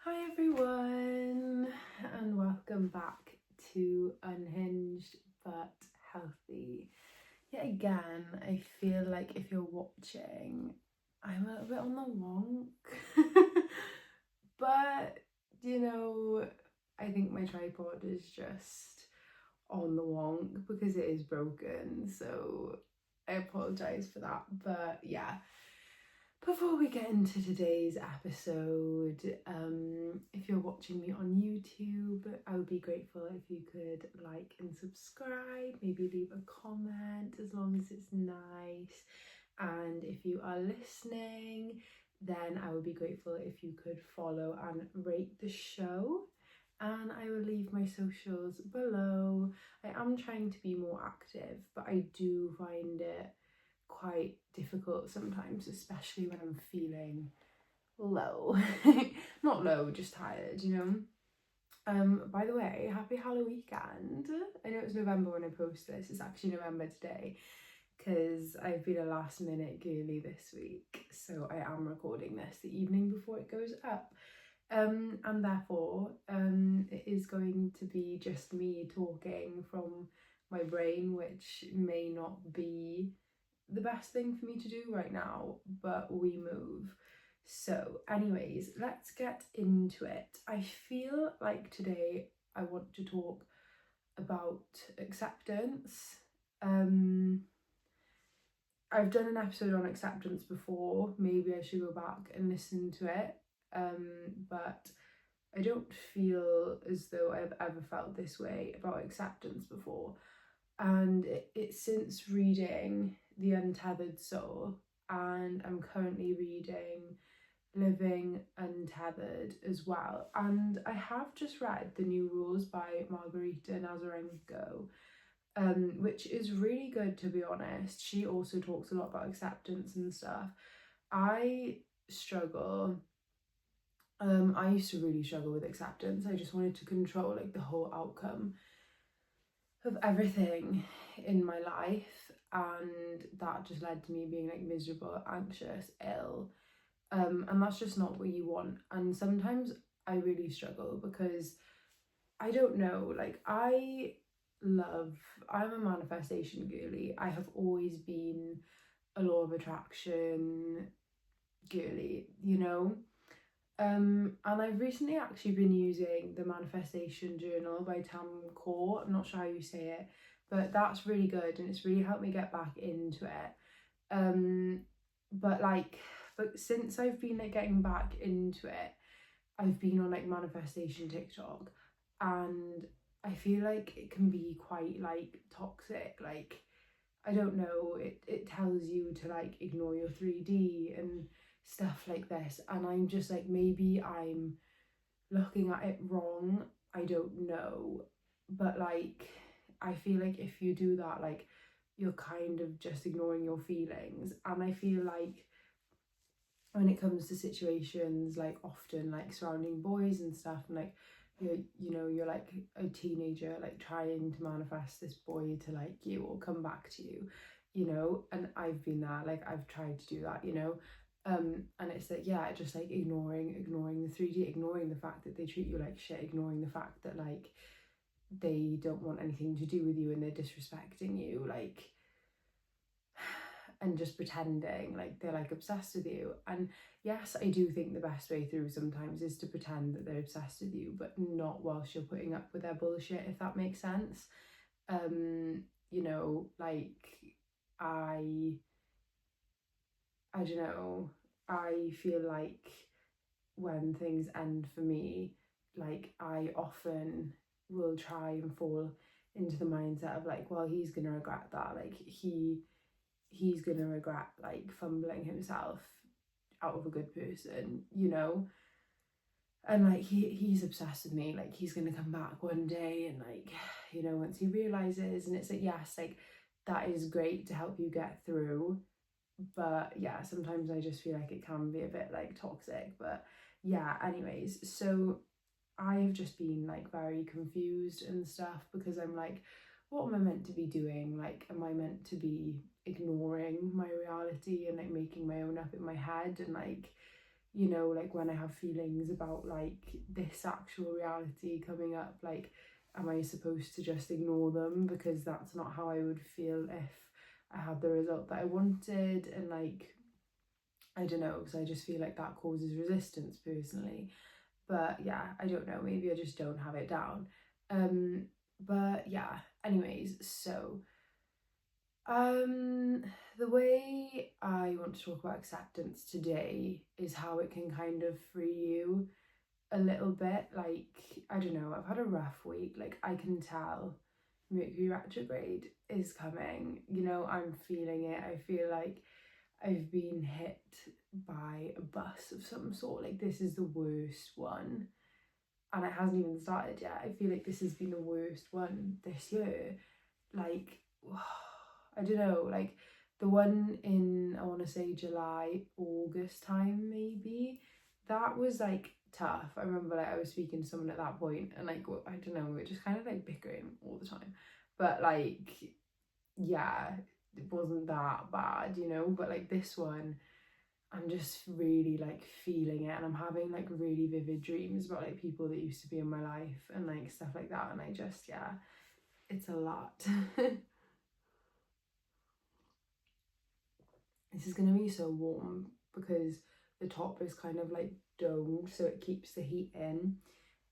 Hi everyone, and welcome back to Unhinged but Healthy. Yet again, I feel like if you're watching, I'm a little bit on the wonk. But, I think my tripod is just on the wonk because it is broken, so I apologise for that. But yeah. Before we get into today's episode, if you're watching me on YouTube, I would be grateful if you could like and subscribe, maybe leave a comment as long as it's nice. And if you are listening, then I would be grateful if you could follow and rate the show. And I will leave my socials below. I am trying to be more active, but I do find it quite difficult sometimes, especially when I'm feeling low. Not low, just tired, By the way, happy Halloween weekend. I know it's November when I post this. It's actually November today because I've been a last minute girly this week, so I am recording this the evening before it goes up. And therefore, it is going to be just me talking from my brain, which may not be the best thing for me to do right now, but we move. So anyways, let's get into it. I feel like today I want to talk about acceptance. I've done an episode on acceptance before. Maybe I should go back and listen to it. But I don't feel as though I've ever felt this way about acceptance before. And it's since reading The Untethered Soul, and I'm currently reading Living Untethered as well. And I have just read The New Rules by Margarita Nazarenko, which is really good, to be honest. She also talks a lot about acceptance and stuff. I struggle. I used to really struggle with acceptance. I just wanted to control like the whole outcome of everything in my life, and that just led to me being like miserable, anxious, ill, and that's just not what you want. And sometimes I really struggle because I don't know, like I'm a manifestation girly. I have always been a law of attraction girly, and I've recently actually been using the Manifestation Journal by Tam Core. I'm not sure how you say it, but that's really good and it's really helped me get back into it. But since I've been like getting back into it, I've been on like manifestation TikTok, and I feel like it can be quite like toxic. Like, I don't know, it tells you to like ignore your 3D and stuff like this, and I'm just like, maybe I'm looking at it wrong, I don't know, but like I feel like if you do that, like you're kind of just ignoring your feelings. And I feel like when it comes to situations like often like surrounding boys and stuff, and like you're like a teenager like trying to manifest this boy to like you or come back to you, and I've been there, like I've tried to do that, and it's like, yeah, just like ignoring the 3D, ignoring the fact that they treat you like shit, ignoring the fact that like they don't want anything to do with you and they're disrespecting you, like, and just pretending like they're like obsessed with you. And yes, I do think the best way through sometimes is to pretend that they're obsessed with you, but not whilst you're putting up with their bullshit, if that makes sense. Like I don't know, I feel like when things end for me, like I often will try and fall into the mindset of like, well, he's gonna regret that, like he's gonna regret like fumbling himself out of a good person, and like he's obsessed with me, like he's gonna come back one day, and like, once he realizes. And it's like, yes, like that is great to help you get through, but yeah, sometimes I just feel like it can be a bit like toxic. But yeah, anyways, so I've just been like very confused and stuff because I'm like, what am I meant to be doing? Like, am I meant to be ignoring my reality and like making my own up in my head? And like, you know, like when I have feelings about like this actual reality coming up, like am I supposed to just ignore them because that's not how I would feel if I had the result that I wanted? And like, I don't know, because I just feel like that causes resistance personally. But yeah, I don't know, maybe I just don't have it down. But yeah, anyways, so the way I want to talk about acceptance today is how it can kind of free you a little bit. Like, I don't know, I've had a rough week. Like, I can tell Mercury retrograde is coming. You know, I'm feeling it. I feel like I've been hit by a bus of some sort. Like, this is the worst one. And it hasn't even started yet. I feel like this has been the worst one this year. Like, I don't know, like the one in, I want to say July, August time maybe, that was like tough. I remember like I was speaking to someone at that point and like, I don't know, we were just kind of like bickering all the time. But like, yeah, it wasn't that bad, you know, but like this one, I'm just really like feeling it, and I'm having like really vivid dreams about like people that used to be in my life and like stuff like that, and I just, yeah, it's a lot. This is going to be so warm because the top is kind of like domed, so it keeps the heat in.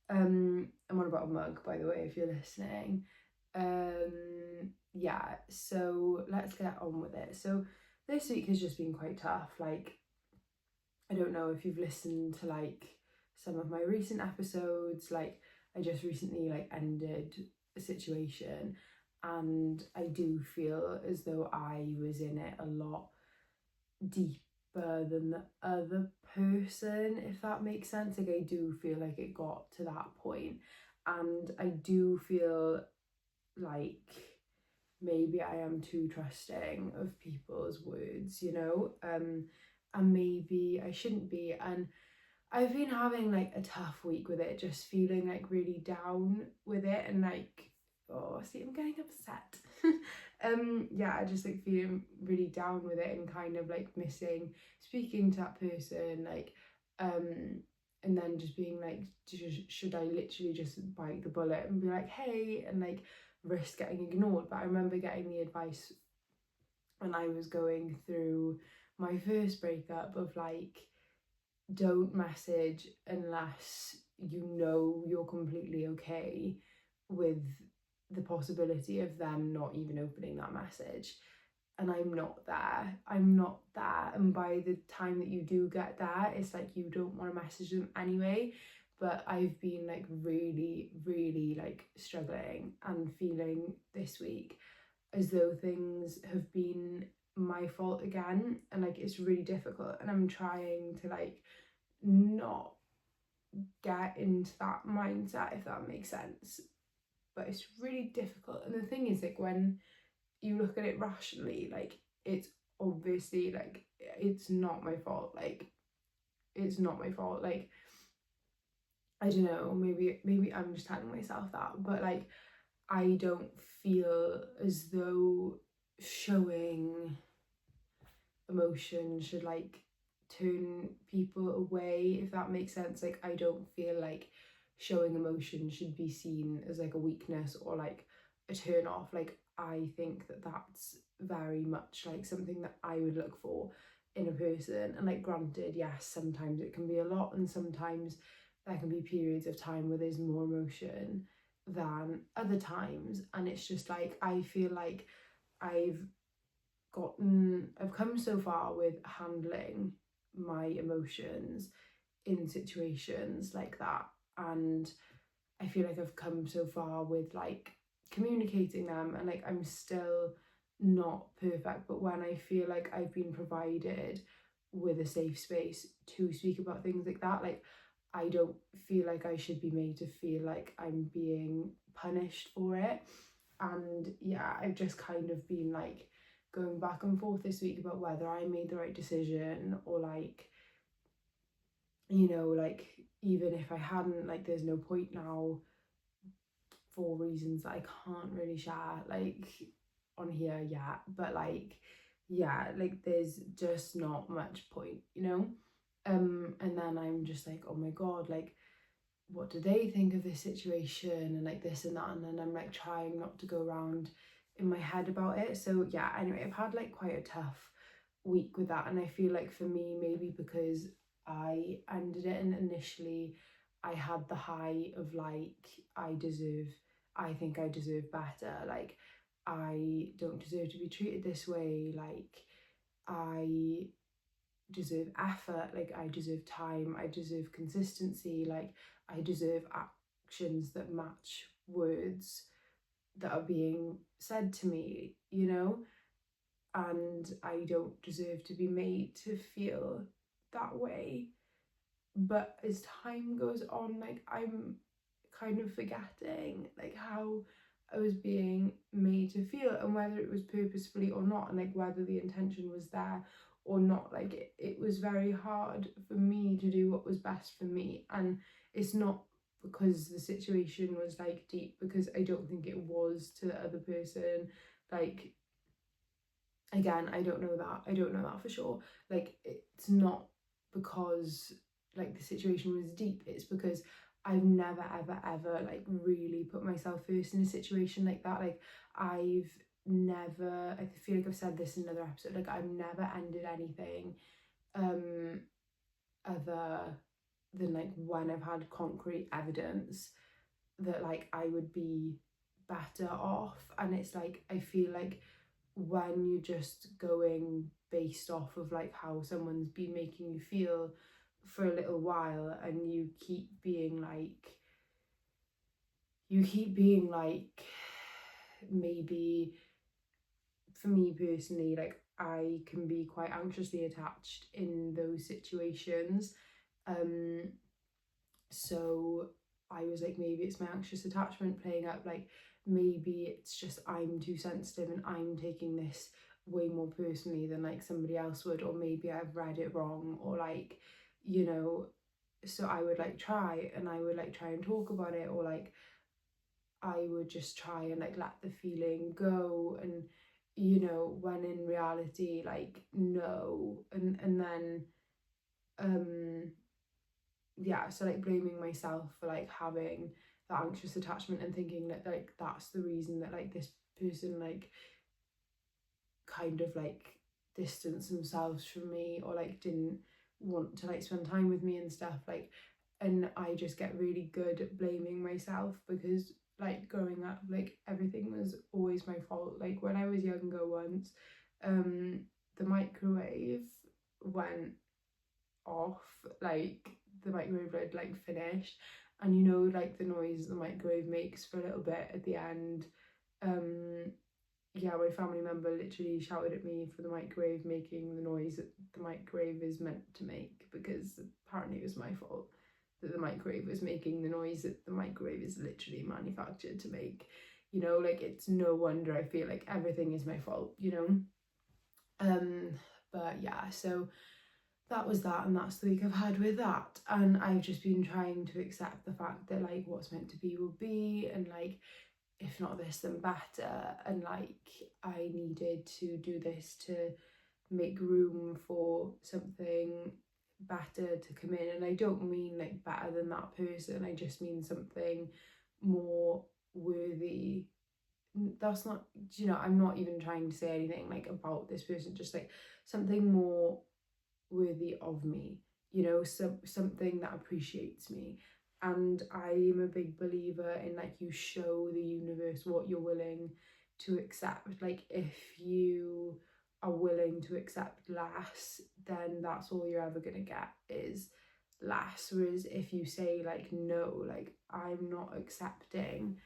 I'm on about a mug, by the way, if you're listening. Yeah, so let's get on with it. So this week has just been quite tough. Like, I don't know if you've listened to like some of my recent episodes. Like, I just recently like ended a situation, and I do feel as though I was in it a lot deeper than the other person, if that makes sense. Like, I do feel like it got to that point, and I do feel like maybe I am too trusting of people's words, you know, and maybe I shouldn't be. And I've been having like a tough week with it, just feeling like really down with it, and like, oh, see, I'm getting upset. Yeah, I just like feeling really down with it and kind of like missing speaking to that person, like, and then just being like, should I literally just bite the bullet and be like, hey, and like risk getting ignored? But I remember getting the advice when I was going through my first breakup of like, don't message unless you know you're completely okay with the possibility of them not even opening that message. And I'm not there. And by the time that you do get there, it's like you don't want to message them anyway. But I've been like really, really like struggling and feeling this week as though things have been my fault again, and like it's really difficult, and I'm trying to like not get into that mindset, if that makes sense. But it's really difficult. And the thing is, like, when you look at it rationally, like, it's obviously like it's not my fault. Like, it's not my fault. Like, I don't know, maybe I'm just telling myself that, but like I don't feel as though showing emotion should like turn people away, if that makes sense. Like, I don't feel like showing emotion should be seen as like a weakness or like a turn off. Like, I think that that's very much like something that I would look for in a person. And like, granted, yes, sometimes it can be a lot, and sometimes there can be periods of time where there's more emotion than other times, and it's just like I feel like I've come so far with handling my emotions in situations like that, and I feel like I've come so far with like communicating them, and like I'm still not perfect, but when I feel like I've been provided with a safe space to speak about things like that, like I don't feel like I should be made to feel like I'm being punished for it. And yeah, I've just kind of been like going back and forth this week about whether I made the right decision, or like, you know, like even if I hadn't, like there's no point now for reasons that I can't really share like on here yet, but like, yeah, like there's just not much point, you know. And then I'm just like, oh my god, like what do they think of this situation, and like this and that, and then I'm like trying not to go around in my head about it. So yeah, anyway, I've had like quite a tough week with that, and I feel like for me, maybe because I ended it and initially I had the high of like I think I deserve better, like I don't deserve to be treated this way, like I deserve effort, like I deserve time, I deserve consistency, like I deserve actions that match words that are being said to me, you know? And I don't deserve to be made to feel that way. But as time goes on, like I'm kind of forgetting like how I was being made to feel, and whether it was purposefully or not, and like whether the intention was there or not. Like it was very hard for me to do what was best for me, and it's not because the situation was like deep, because I don't think it was to the other person. Like again, I don't know that for sure. Like it's not because like the situation was deep, it's because I've never ever like really put myself first in a situation like that. Like I've never, I feel like I've said this in another episode, like I've never ended anything other than like when I've had concrete evidence that like I would be better off. And it's like I feel like when you're just going based off of like how someone's been making you feel for a little while, and you keep being like maybe for me personally, like I can be quite anxiously attached in those situations. So I was like, maybe it's my anxious attachment playing up, like maybe it's just I'm too sensitive and I'm taking this way more personally than like somebody else would, or maybe I've read it wrong, or like, you know. So I would like try and talk about it, or like I would just try and like let the feeling go, and you know, when in reality like no. And then yeah, so like blaming myself for like having that anxious attachment, and thinking that like that's the reason that like this person like kind of like distanced themselves from me, or like didn't want to like spend time with me and stuff, like. And I just get really good at blaming myself, because like growing up, like everything was always my fault. Like when I was younger once, the microwave went off, like the microwave had like finished, and you know like the noise the microwave makes for a little bit at the end. Yeah, my family member literally shouted at me for the microwave making the noise that the microwave is meant to make, because apparently it was my fault that the microwave was making the noise that the microwave is literally manufactured to make. You know, like it's no wonder I feel like everything is my fault, you know. But yeah, so that was that, and that's the week I've had with that. And I've just been trying to accept the fact that like what's meant to be will be, and like if not this then better, and like I needed to do this to make room for something better to come in. And I don't mean like better than that person, I just mean something more worthy. That's not, you know, I'm not even trying to say anything like about this person, just like something more worthy of me, you know, something that appreciates me. And I'm a big believer in like you show the universe what you're willing to accept. Like if you are willing to accept less, then that's all you're ever gonna get is less. Whereas if you say like no, like I'm not accepting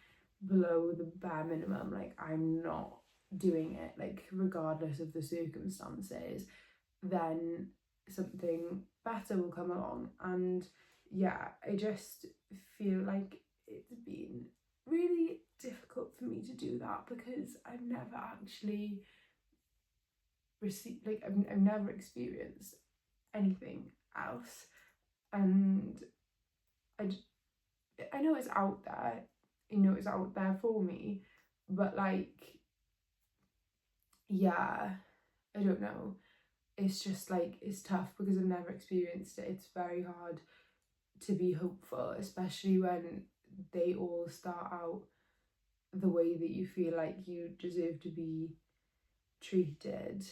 below the bare minimum, like I'm not doing it, like regardless of the circumstances, then something better will come along. And yeah, I just feel like it's been really difficult for me to do that, because I've never actually received, like I've never experienced anything else. And I know it's out there, you know, it's out there for me, but like yeah, I don't know. it's just like, it's tough because I've never experienced it. It's very hard to be hopeful, especially when they all start out the way that you feel like you deserve to be treated,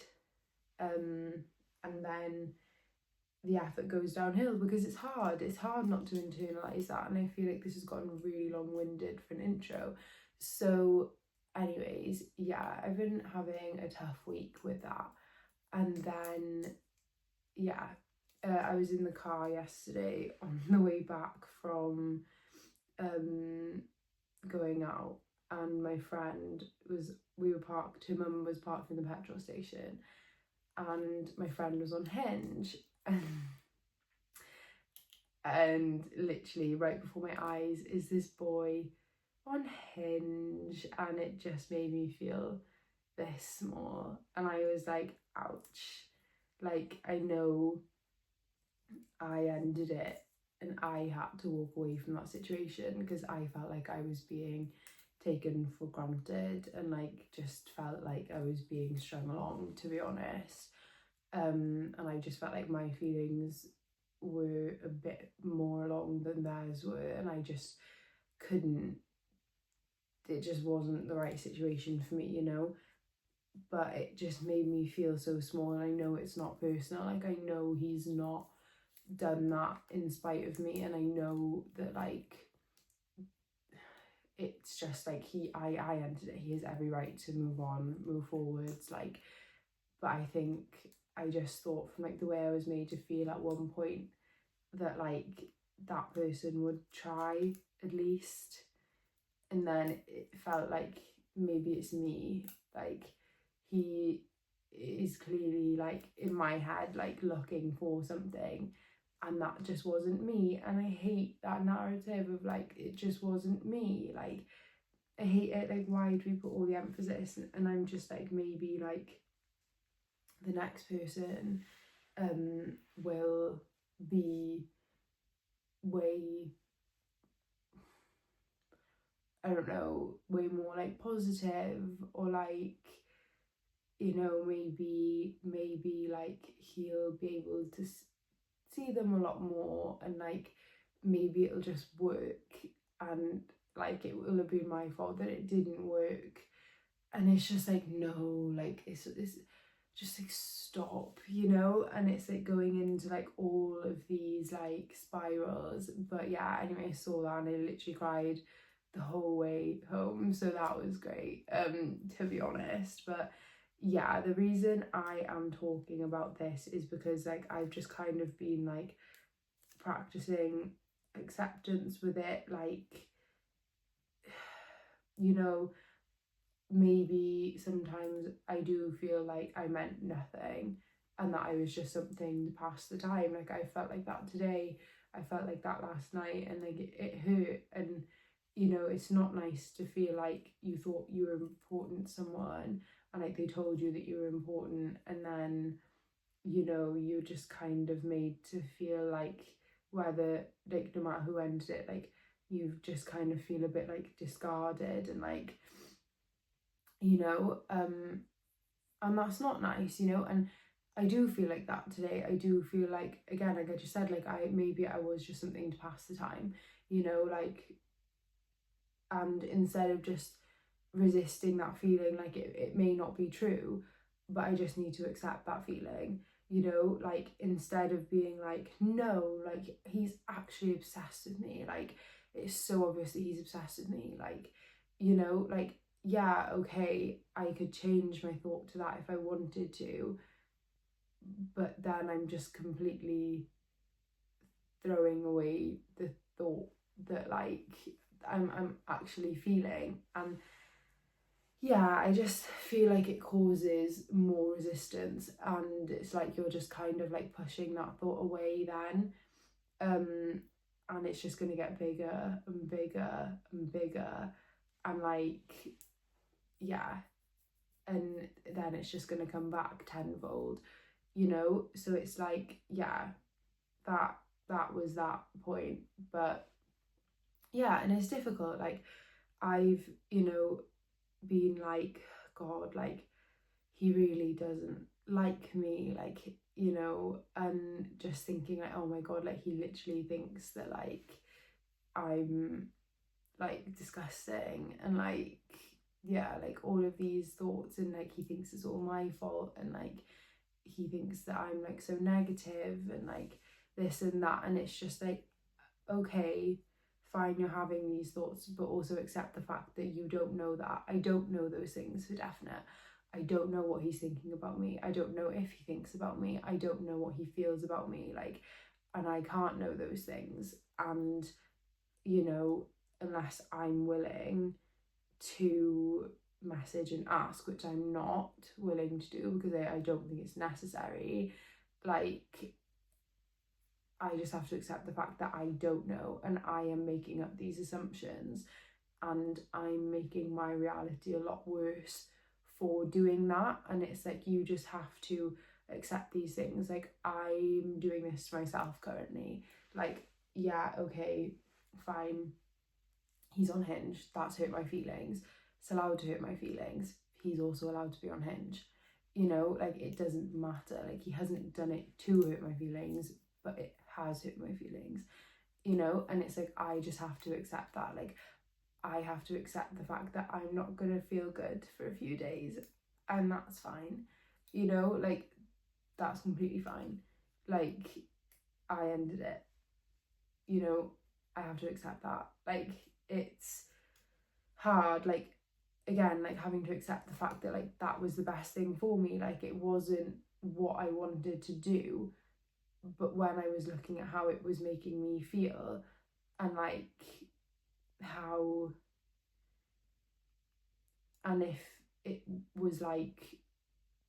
and then the effort goes downhill, because it's hard not to internalize that. And I feel like this has gotten really long-winded for an intro. So anyways, yeah, I've been having a tough week with that. And then yeah, I was in the car yesterday on the way back from going out, and my friend we were parked, her mum was parked in the petrol station, and my friend was on Hinge, and literally right before my eyes is this boy on Hinge, and it just made me feel this small. And I was like, ouch. Like, I know I ended it and I had to walk away from that situation because I felt like I was being taken for granted, and like just felt like I was being strung along, to be honest. And I just felt like my feelings were a bit more along than theirs were, and I just couldn't, it just wasn't the right situation for me, you know. But it just made me feel so small, and I know it's not personal. Like, I know he's not done that in spite of me, and I know that like it's just like I ended it. He has every right to move on, move forwards, like. But I think I just thought, from like the way I was made to feel at one point, that like that person would try at least, and then it felt like maybe it's me. Like, he is clearly like in my head like looking for something, and that just wasn't me. And I hate that narrative of like, it just wasn't me. Like, I hate it. Like, why do we put all the emphasis? And I'm just like, maybe like the next person will be way, I don't know, way more like positive, or like, you know, maybe like he'll be able to see them a lot more, and like maybe it'll just work, and like it will have been my fault that it didn't work. And it's just like, no, like it's just like, stop, you know. And it's like going into like all of these like spirals. But yeah, anyway, I saw that and I literally cried the whole way home, so that was great, to be honest. But yeah, the reason I am talking about this is because like I've just kind of been like practicing acceptance with it, like, you know, maybe sometimes I do feel like I meant nothing, and that I was just something to pass the time. Like, I felt like that today, I felt like that last night, and like it hurt. And you know, it's not nice to feel like you thought you were important to someone, and like they told you that you were important, and then, you know, you're just kind of made to feel like, whether like no matter who ended it, like you just kind of feel a bit like discarded, and like, you know, and that's not nice, you know. And I do feel like that today. I do feel like, again, like I just said, like maybe I was just something to pass the time, you know, like. And instead of just resisting that feeling, like it may not be true, but I just need to accept that feeling, you know. Like, instead of being like, no, like he's actually obsessed with me, like it's so obvious that he's obsessed with me, like, you know, like, yeah, okay, I could change my thought to that if I wanted to, but then I'm just completely throwing away the thought that like I'm actually feeling. And yeah, I just feel like it causes more resistance, and it's like you're just kind of like pushing that thought away then, and it's just going to get bigger and bigger and bigger, and like, yeah, and then it's just going to come back tenfold, you know. So it's like, yeah, that was that point. But yeah, and it's difficult. Like, I've, you know, been like, God, like he really doesn't like me, like, you know, and just thinking like, oh my god, like he literally thinks that like I'm like disgusting, and like, yeah, like all of these thoughts, and like he thinks it's all my fault, and like he thinks that I'm like so negative and like this and that. And it's just like, okay, fine, you're having these thoughts, but also accept the fact that you don't know that. I don't know those things for definite. I don't know what he's thinking about me. I don't know if he thinks about me. I don't know what he feels about me. Like, and I can't know those things. And, you know, unless I'm willing to message and ask, which I'm not willing to do because I don't think it's necessary, like, I just have to accept the fact that I don't know, and I am making up these assumptions, and I'm making my reality a lot worse for doing that. And it's like, you just have to accept these things. Like, I'm doing this to myself currently. Like, yeah, okay, fine, he's on Hinge, that's hurt my feelings. It's allowed to hurt my feelings. He's also allowed to be on Hinge. You know, like, it doesn't matter. Like, he hasn't done it to hurt my feelings, but it has hurt my feelings, you know. And it's like, I just have to accept that. Like, I have to accept the fact that I'm not gonna feel good for a few days, and that's fine, you know. Like, that's completely fine. Like, I ended it, you know. I have to accept that. Like, it's hard, like, again, like having to accept the fact that like that was the best thing for me. Like, it wasn't what I wanted to do, but when I was looking at how it was making me feel, and like how, and if it was like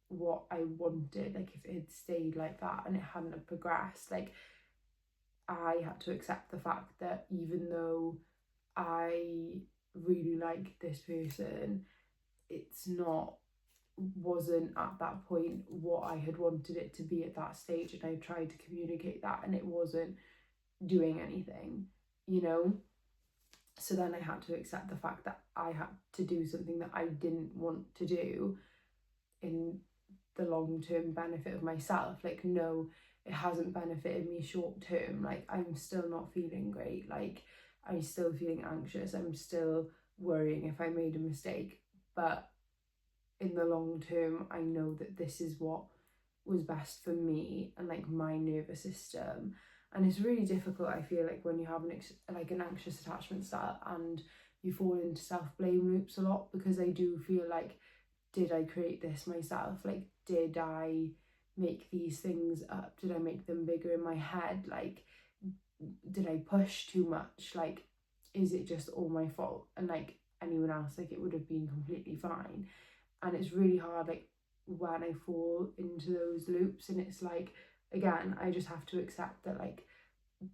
what I wanted, like if it had stayed like that and it hadn't have progressed, like I had to accept the fact that even though I really like this person, it's not, wasn't at that point what I had wanted it to be at that stage, and I tried to communicate that and it wasn't doing anything, you know. So then I had to accept the fact that I had to do something that I didn't want to do in the long-term benefit of myself. Like, no, it hasn't benefited me short term. Like, I'm still not feeling great. Like, I'm still feeling anxious. I'm still worrying if I made a mistake. But in the long term, I know that this is what was best for me and like my nervous system. And it's really difficult, I feel like, when you have an anxious attachment style and you fall into self-blame loops a lot, because I do feel like, did I create this myself? Like, did I make these things up? Did I make them bigger in my head? Like, did I push too much? Like, is it just all my fault? And like anyone else, like, it would have been completely fine. And it's really hard, like, when I fall into those loops, and it's like, again, I just have to accept that like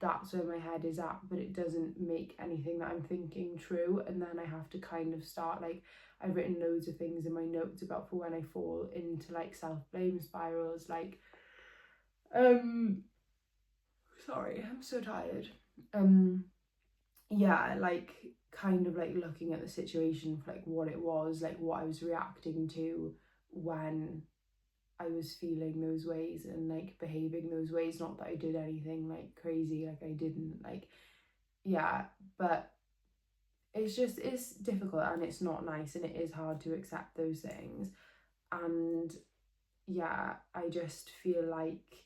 that's where my head is at, but it doesn't make anything that I'm thinking true. And then I have to kind of start, like, I've written loads of things in my notes about for when I fall into like self-blame spirals, like sorry, I'm so tired. Yeah, like kind of like looking at the situation for like what it was, like what I was reacting to when I was feeling those ways and like behaving those ways. Not that I did anything like crazy, like I didn't, like, yeah, but it's difficult and it's not nice and it is hard to accept those things. And yeah, I just feel like,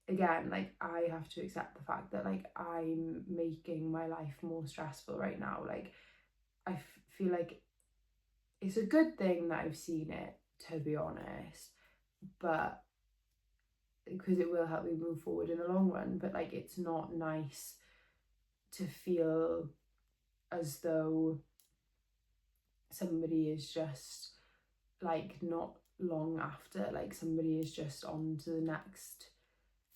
again, like I have to accept the fact that like I'm making my life more stressful right now. Like, I feel like it's a good thing that I've seen it, to be honest, but because it will help me move forward in the long run. But like, it's not nice to feel as though somebody is just like, not long after, like somebody is just on to the next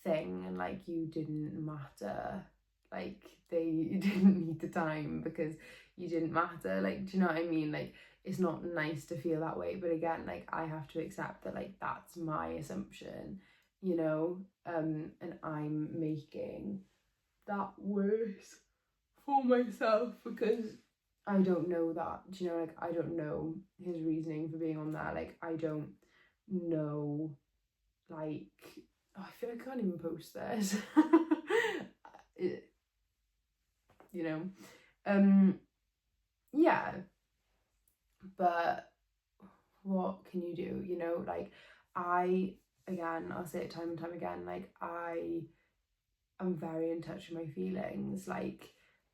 thing, and like you didn't matter, like they didn't need the time because you didn't matter. Like, do you know what I mean? Like, it's not nice to feel that way, but again, like I have to accept that like that's my assumption, you know. And I'm making that worse for myself because I don't know that, do you know, like I don't know his reasoning for being on there. Like, I don't know like, oh, I feel like I can't even post this. You know, yeah, but what can you do? You know, like, I'll say it time and time again, like, I'm very in touch with my feelings. Like,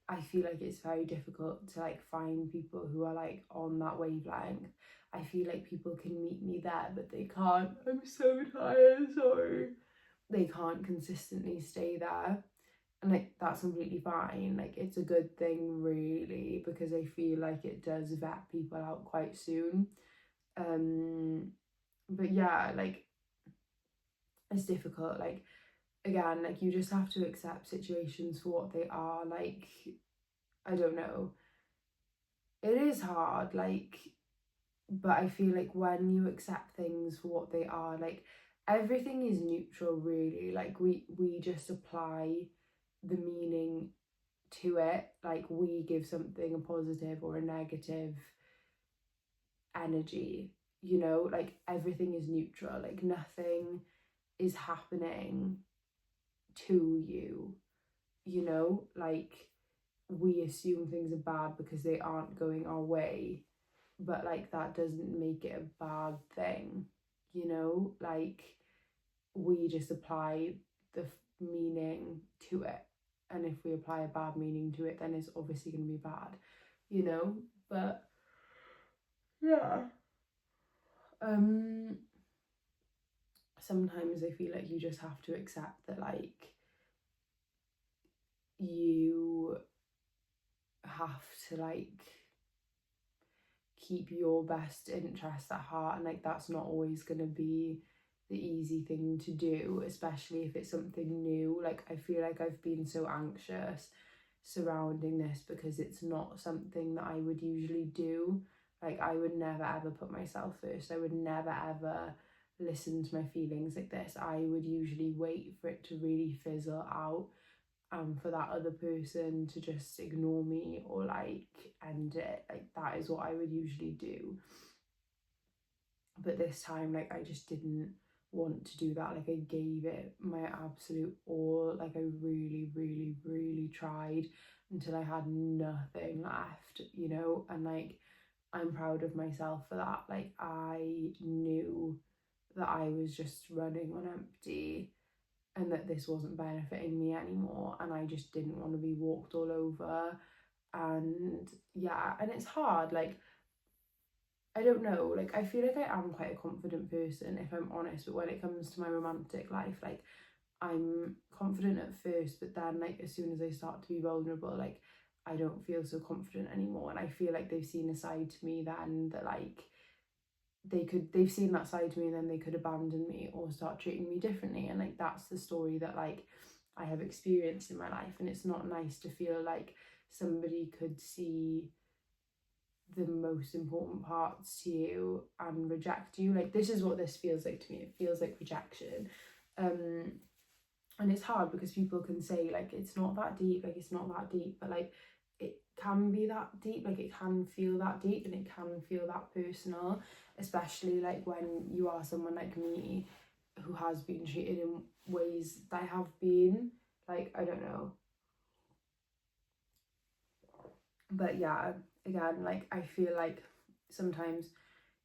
I feel like it's very difficult to like find people who are like on that wavelength. I feel like people can meet me there, but they can't. I'm so tired, sorry. They can't consistently stay there. And like, that's completely fine. Like, it's a good thing, really, because I feel like it does vet people out quite soon. But yeah, like, it's difficult. Like, again, like, you just have to accept situations for what they are. Like, I don't know, it is hard, like, but I feel like when you accept things for what they are, like, everything is neutral, really. Like, we just apply the meaning to it. Like, we give something a positive or a negative energy, you know, like, everything is neutral. Like, nothing is happening to you, you know, like, we assume things are bad because they aren't going our way, but like, that doesn't make it a bad thing, you know, like, we just apply the meaning to it, and if we apply a bad meaning to it, then it's obviously going to be bad, you know. But yeah, sometimes I feel like you just have to accept that, like, you have to like keep your best interest at heart, and like, that's not always going to be the easy thing to do, especially if it's something new. Like, I feel like I've been so anxious surrounding this because it's not something that I would usually do. Like, I would never ever put myself first. I would never ever listen to my feelings like this. I would usually wait for it to really fizzle out, and for that other person to just ignore me or like end it. Like, that is what I would usually do. But this time, like, I just didn't want to do that. Like, I gave it my absolute all. Like, I really, really, really tried until I had nothing left, you know. And like, I'm proud of myself for that. Like, I knew that I was just running on empty and that this wasn't benefiting me anymore, and I just didn't want to be walked all over. And yeah, and it's hard. Like, I don't know, like, I feel like I am quite a confident person, if I'm honest, but when it comes to my romantic life, like, I'm confident at first, but then like, as soon as I start to be vulnerable, like, I don't feel so confident anymore. And I feel like they've seen a side to me then that like, they've seen that side to me, and then they could abandon me or start treating me differently. And like, that's the story that like I have experienced in my life, and it's not nice to feel like somebody could see the most important parts to you and reject you. Like, this is what this feels like to me. It feels like rejection. And it's hard because people can say like, it's not that deep, like, it's not that deep, but like, it can be that deep. Like, it can feel that deep, and it can feel that personal, especially like when you are someone like me who has been treated in ways that I have been. Like, I don't know, but yeah, again, like, I feel like sometimes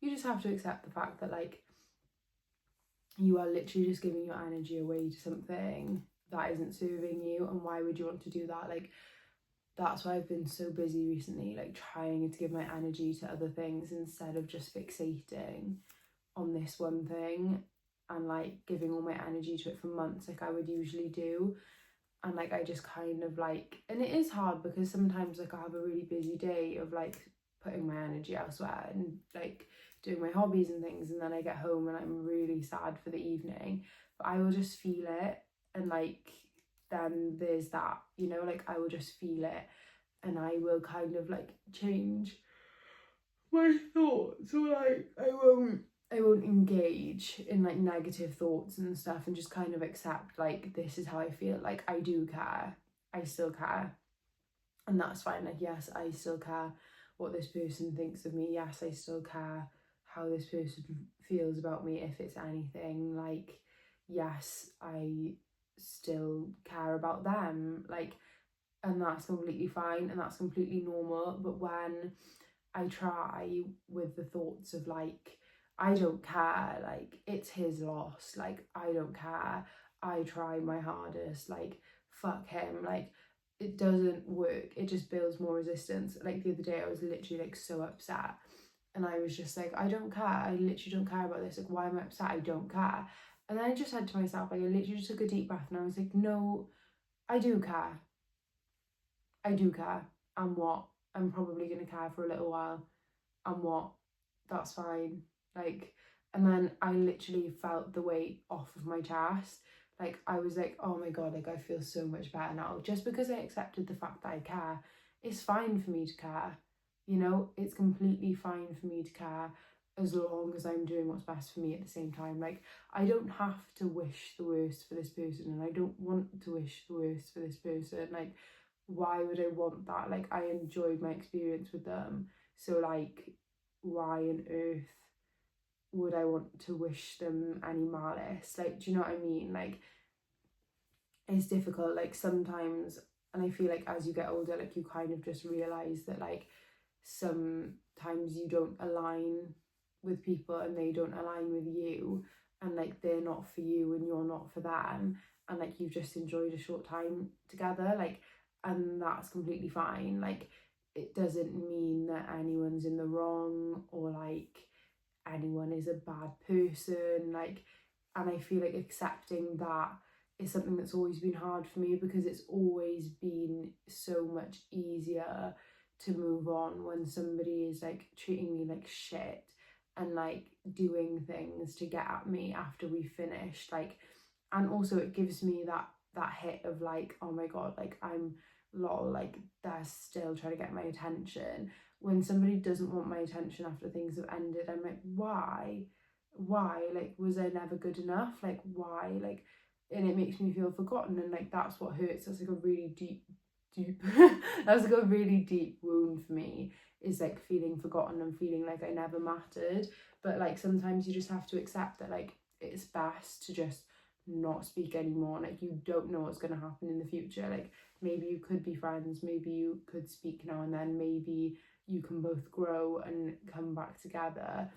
you just have to accept the fact that like, you are literally just giving your energy away to something that isn't serving you, and why would you want to do that? Like, that's why I've been so busy recently, like, trying to give my energy to other things instead of just fixating on this one thing and like giving all my energy to it for months like I would usually do. And like, I just kind of like, and it is hard because sometimes like I have a really busy day of like putting my energy elsewhere and like doing my hobbies and things, and then I get home and I'm really sad for the evening, but I will just feel it. And like, then there's that, you know, like, I will just feel it, and I will kind of like change my thoughts, or like, I won't engage in like negative thoughts and stuff, and just kind of accept like, this is how I feel. Like, I do care, I still care, and that's fine. Like, yes, I still care what this person thinks of me. Yes, I still care how this person feels about me, if it's anything. Like, yes, I still care about them, like, and that's completely fine and that's completely normal. But when I try with the thoughts of like, I don't care, like it's his loss, like I don't care, I try my hardest, like fuck him, like it doesn't work, it just builds more resistance. Like the other day I was literally like so upset and I was just like, I don't care, I literally don't care about this, like why am I upset? I don't care. And then I just said to myself, like I literally just took a deep breath and I was like, no, I do care, I do care. And what? I'm probably going to care for a little while. And what? That's fine. Like, and then I literally felt the weight off of my chest. Like, I was like, oh my God, like, I feel so much better now. Just because I accepted the fact that I care, it's fine for me to care. You know, it's completely fine for me to care as long as I'm doing what's best for me at the same time. Like, I don't have to wish the worst for this person, and I don't want to wish the worst for this person. Like, why would I want that? Like, I enjoyed my experience with them. So, like, why on earth would I want to wish them any malice? Like, do you know what I mean? Like, it's difficult. Like, sometimes, and I feel like as you get older, like, you kind of just realize that, like, sometimes you don't align with people and they don't align with you, and like they're not for you and you're not for them, and like you've just enjoyed a short time together, like, and that's completely fine. Like, it doesn't mean that anyone's in the wrong or like anyone is a bad person, like, and I feel like accepting that is something that's always been hard for me, because it's always been so much easier to move on when somebody is like treating me like shit and like doing things to get at me after we finished, like, and also it gives me that hit of like, oh my God, like I'm lol, like they're still trying to get my attention. When somebody doesn't want my attention after things have ended, I'm like, why, like, was I never good enough? Like, why? Like, and it makes me feel forgotten, and like that's what hurts. That's like a really deep that's like a really deep wound for me, is like feeling forgotten and feeling like I never mattered. But like sometimes you just have to accept that like it's best to just not speak anymore. Like, you don't know what's going to happen in the future. Like, maybe you could be friends, maybe you could speak now and then, maybe you can both grow and come back together,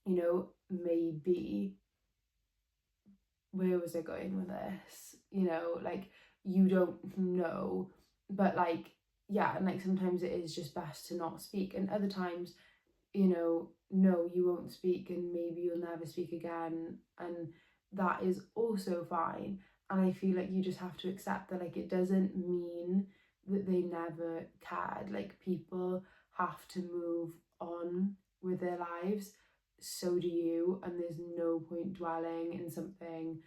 you know, maybe. Where was I going with this? You know, like, you don't know, but like, yeah, and like sometimes it is just best to not speak, and other times, you know, no, you won't speak and maybe you'll never speak again, and that is also fine. And I feel like you just have to accept that, like, it doesn't mean that they never cared. Like, people have to move on with their lives, so do you, and there's no point dwelling in something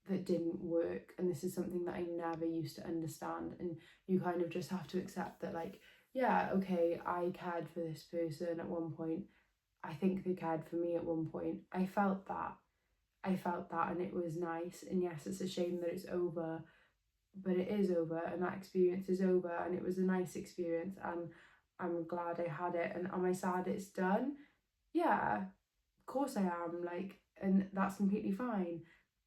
that didn't work. And this is something that I never used to understand, and you kind of just have to accept that, like, yeah, okay, I cared for this person at one point, I think they cared for me at one point, I felt that, and it was nice, and yes, it's a shame that it's over, but it is over, and that experience is over, and it was a nice experience, and I'm glad I had it. And am I sad it's done? Yeah, of course I am, like, and that's completely fine.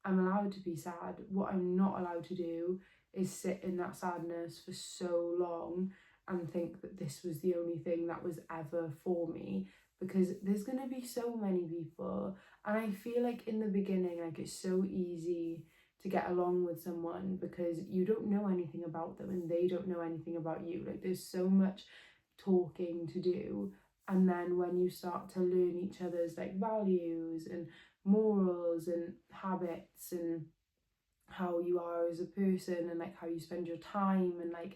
I'm allowed to be sad. What I'm not allowed to do is sit in that sadness for so long and think that this was the only thing that was ever for me, because there's going to be so many people, and I feel like in the beginning, like, it's so easy to get along with someone because you don't know anything about them and they don't know anything about you. Like, there's so much talking to do, and then when you start to learn each other's like values and morals and habits and how you are as a person and like how you spend your time, and like,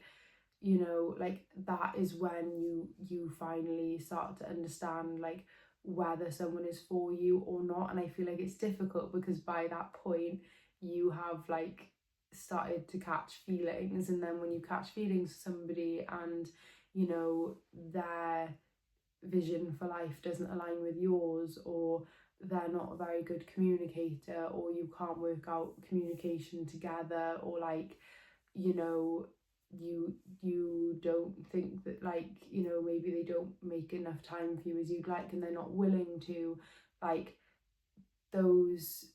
you know, like, that is when you finally start to understand like whether someone is for you or not. And I feel like it's difficult because by that point you have like started to catch feelings, and then when you catch feelings for somebody and, you know, their vision for life doesn't align with yours, or they're not a very good communicator, or you can't work out communication together, or like, you know, you don't think that, like, you know, maybe they don't make enough time for you as you'd like and they're not willing to, like, those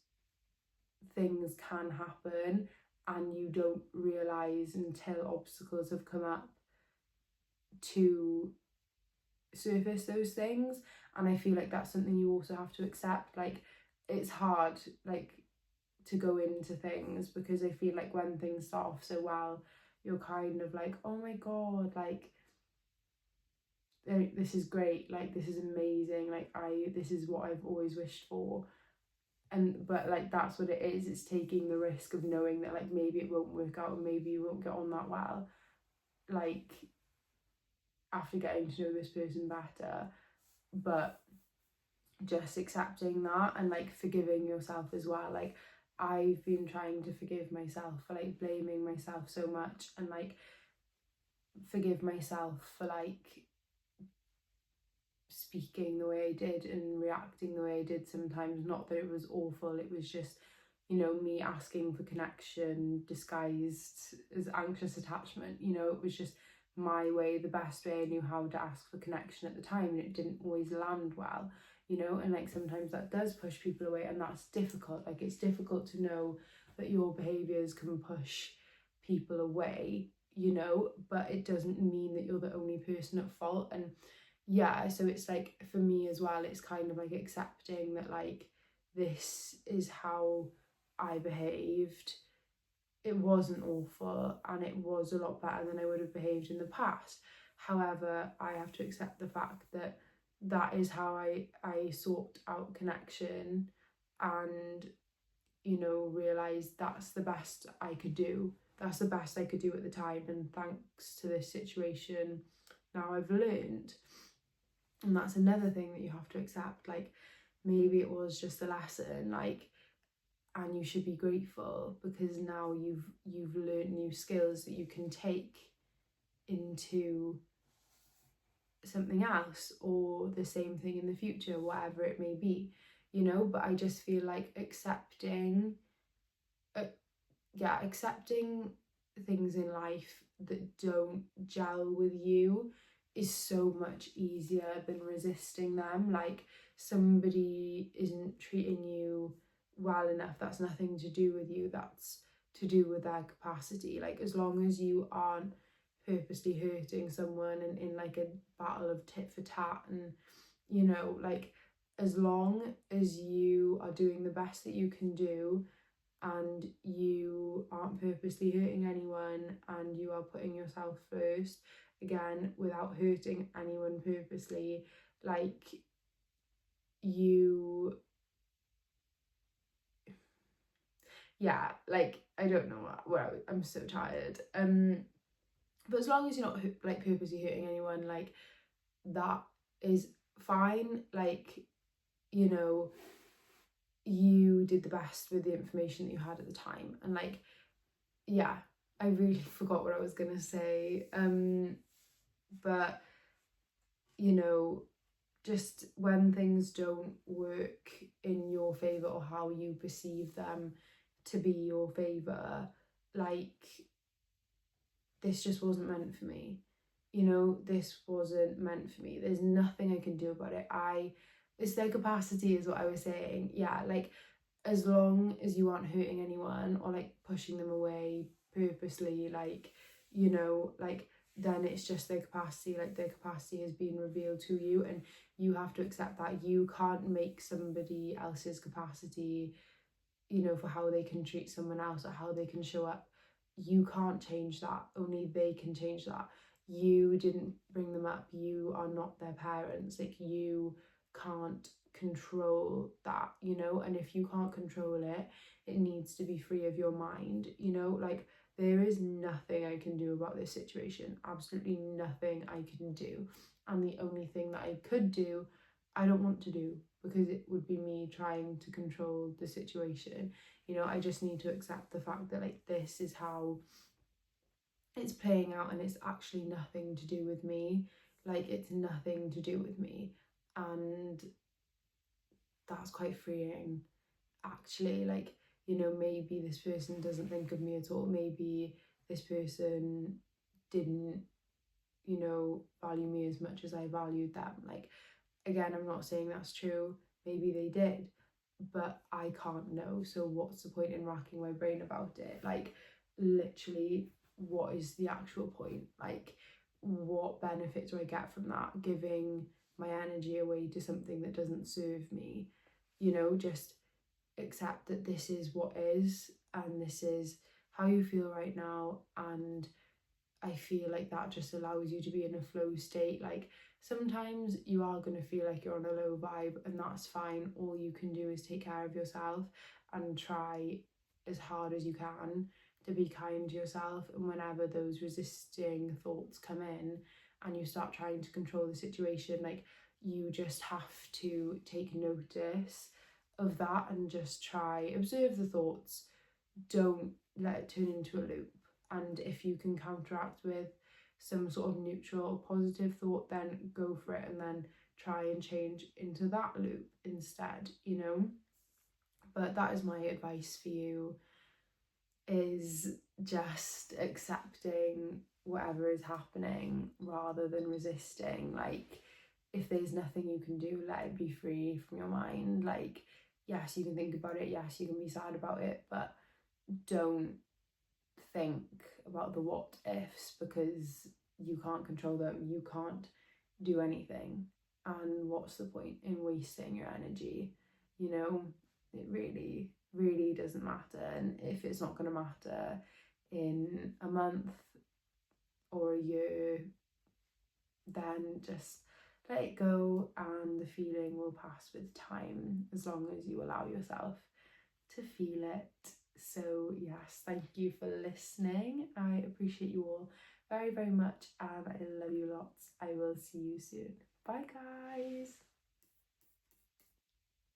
things can happen and you don't realise until obstacles have come up to surface those things. And I feel like that's something you also have to accept. Like, it's hard, like, to go into things, because I feel like when things start off so well, you're kind of like, oh my god, like, this is great, like, this is amazing, like, this is what I've always wished for. But like, that's what it is. It's taking the risk of knowing that, like, maybe it won't work out, and maybe you won't get on that well, like, after getting to know this person better. But just accepting that, and like forgiving yourself as well. Like, I've been trying to forgive myself for like blaming myself so much, and like forgive myself for like speaking the way I did and reacting the way I did sometimes. Not that it was awful, it was just, you know, me asking for connection disguised as anxious attachment. You know, it was just my way, the best way I knew how to ask for connection at the time, and it didn't always land well, you know. And like, sometimes that does push people away, and that's difficult. Like, it's difficult to know that your behaviours can push people away, you know, but it doesn't mean that you're the only person at fault. And yeah, so it's like, for me as well, it's kind of like accepting that, like, this is how I behaved. It wasn't awful, and it was a lot better than I would have behaved in the past. However, I have to accept the fact that that is how I sought out connection, and, you know, realise that's the best I could do. That's the best I could do at the time, and thanks to this situation, now I've learned. And that's another thing that you have to accept. Like, maybe it was just a lesson, like, and you should be grateful, because now you've learned new skills that you can take into something else, or the same thing in the future, whatever it may be, you know. But I just feel like accepting things in life that don't gel with you is so much easier than resisting them. Like, somebody isn't treating you well enough, that's nothing to do with you, that's to do with their capacity. Like, as long as you aren't purposely hurting someone and in like a battle of tit for tat, and, you know, like, as long as you are doing the best that you can do, and you aren't purposely hurting anyone, and you are putting yourself first, again, without hurting anyone purposely, like, you, yeah, like, I don't know where I'm so tired. But as long as you're not like purposely hurting anyone, like, that is fine. Like, you know, you did the best with the information that you had at the time. And like, yeah, I really forgot what I was gonna say. But, you know, just when things don't work in your favour, or how you perceive them to be your favour, like, this just wasn't meant for me. You know, this wasn't meant for me. There's nothing I can do about it. It's their capacity, is what I was saying. Yeah, like, as long as you aren't hurting anyone or like pushing them away purposely, like, you know, like, then it's just their capacity. Like, their capacity has been revealed to you, and you have to accept that. You can't make somebody else's capacity, you know, for how they can treat someone else or how they can show up. You can't change that. Only they can change that. You didn't bring them up. You are not their parents. Like, you can't control that, you know. And if you can't control it, it needs to be free of your mind, you know. Like, there is nothing I can do about this situation. Absolutely nothing I can do. And the only thing that I could do, I don't want to do, because it would be me trying to control the situation. You know, I just need to accept the fact that, like, this is how it's playing out, and it's actually nothing to do with me. Like, it's nothing to do with me. And that's quite freeing, actually. Like, you know, maybe this person doesn't think of me at all. Maybe this person didn't, you know, value me as much as I valued them. Like, again, I'm not saying that's true. Maybe they did. but I can't know, so what's the point in racking my brain about it? Like, literally, what is the actual point? Like, what benefit do I get from that, giving my energy away to something that doesn't serve me? You know, just accept that this is what is, and this is how you feel right now. And I feel like that just allows you to be in a flow state. Like, sometimes you are going to feel like you're on a low vibe, and that's fine. All you can do is take care of yourself and try as hard as you can to be kind to yourself. And whenever those resisting thoughts come in and you start trying to control the situation, like, you just have to take notice of that and just try observe the thoughts. Don't let it turn into a loop. And if you can counteract with some sort of neutral or positive thought, then go for it, and then try and change into that loop instead, you know. But that is my advice for you, is just accepting whatever is happening rather than resisting. Like, if there's nothing you can do, let it be free from your mind. Like, yes, you can think about it, yes, you can be sad about it, but don't think about the what ifs, because you can't control them, you can't do anything. And what's the point in wasting your energy? You know, it really, really doesn't matter. And if it's not going to matter in a month or a year, then just let it go, and the feeling will pass with time, as long as you allow yourself to feel it. So yes, thank you for listening. I appreciate you all very, very much, and I love you lots. I will see you soon. Bye guys.